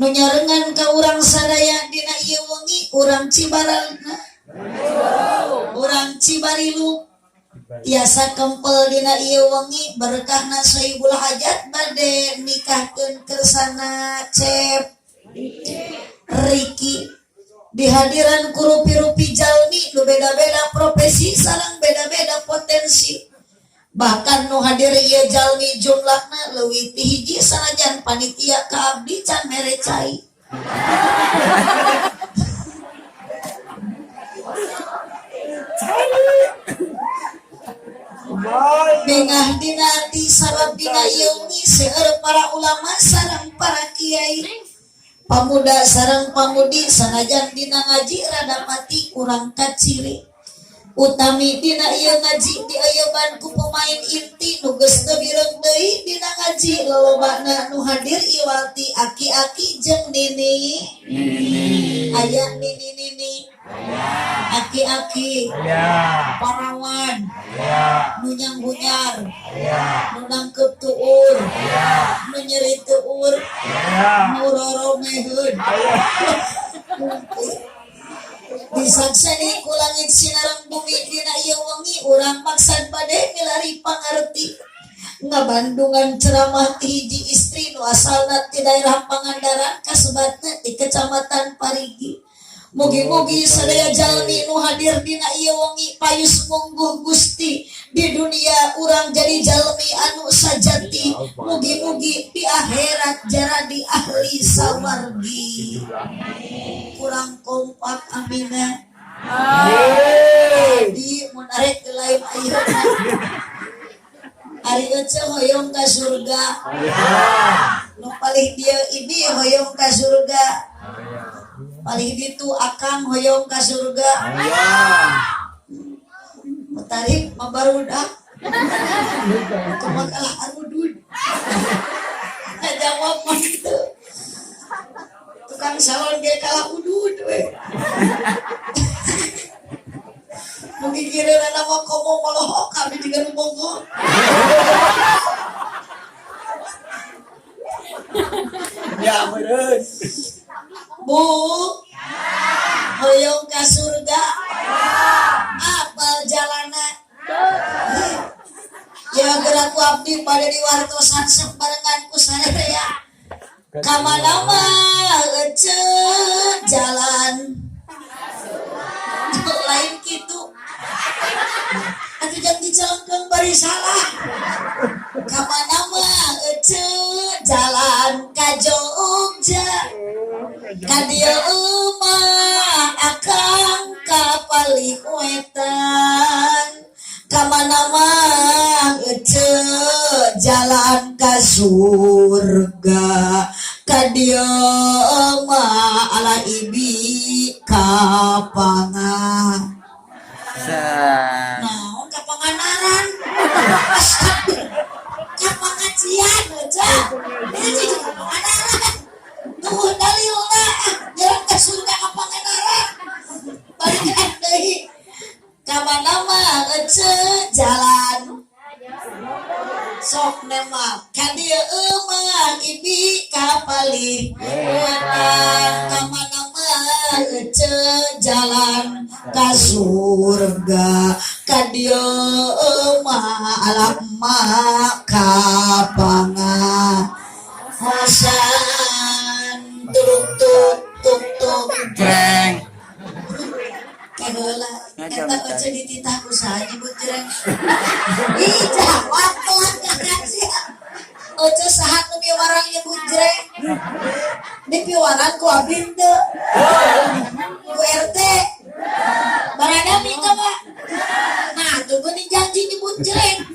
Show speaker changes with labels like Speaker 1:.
Speaker 1: nu nyarengan ka urang sadaya dina ieu wengi urang Cibaralna urang Cibarilu tiasa kempel dina ieu wengi berkahna Sohibul Hajat bade nikahkeun kersana Cep Riki dihadiran ku rupi-rupi jalmi nu beda-beda profesi sareng beda-beda potensi bahkan nu hadir ieu jalmi jumlahna leuwih ti hiji sanajan panitia ka abdi can mere cai bengah dina ati sabab dina ieu seueur para ulama sareng para kiai pamuda sareng pamudi sanajan dina ngaji rada mati kurang kaciri utami dina ieu ngaji diayeban ku pemain inti nu geus teu bireung deui dina ngaji lolobana nu hadir iwalti aki-aki jeung nini aya nini aki-aki parawan nu nyanggunyar nu nangkep tuur nu nyeri tuur nu roromeheun disakseni ku langit sinareng bumi dina ieu wengi urang maksad bade milari pangarti ngabandungan ceramah ti hiji istri nu asalna ti daerah Pangandaran kasebatna ti Kecamatan Parigi. Mugi-mugi sadaya jalmi nu hadir dina ieu wengi payus mungguh Gusti di dunia urang jadi jalmi anu sajati mugi-mugi di akhirat jaradi ahli sawargi kurang kompak amina di mun arek lain ayeuna ari ece hoyong ka surga nu palih dieu ibi hoyong ka surga palih ditu akang hoyong ka surga tarik mabarudak kumakalah arudud ngajawab mah gitu tukang salon ge kalah udud we mungkin kira nama komo molohok kami juga numongo ya bener Bu hoyong ka surga apal jalana ya geraku abdi pada diwartosan sembarengan ku sadaya kamana mah ece jalan lain kitu atuh jang dicelengkeun bari salah kamana mah ece jalan ka Jogja ka dieu mah akang ka Paliwetan kamana mah ece jalan ka surga ka dieu mah ala ibi ka naon ka Panganaran ka pengajian aja ini ka Panganaran tuh dalilna jalan ka surga ka Panganaran balikan deui kamana mah ece jalan sok nema ka dieu mah ibi ka Paliwetan kamana mah ece jalan ka surga ka dieu mah alak mah ka pangaosan tuk tuk tuk tuk
Speaker 2: Jreng.
Speaker 1: kagola eta baca di titahku saja nyebut jreng ih jawab telat kan sih oce sahat nu piwarang nyebut jreng di piwarang ku abin teu ku RT barada minta Pak nah tuh geuning janji nyebut jreng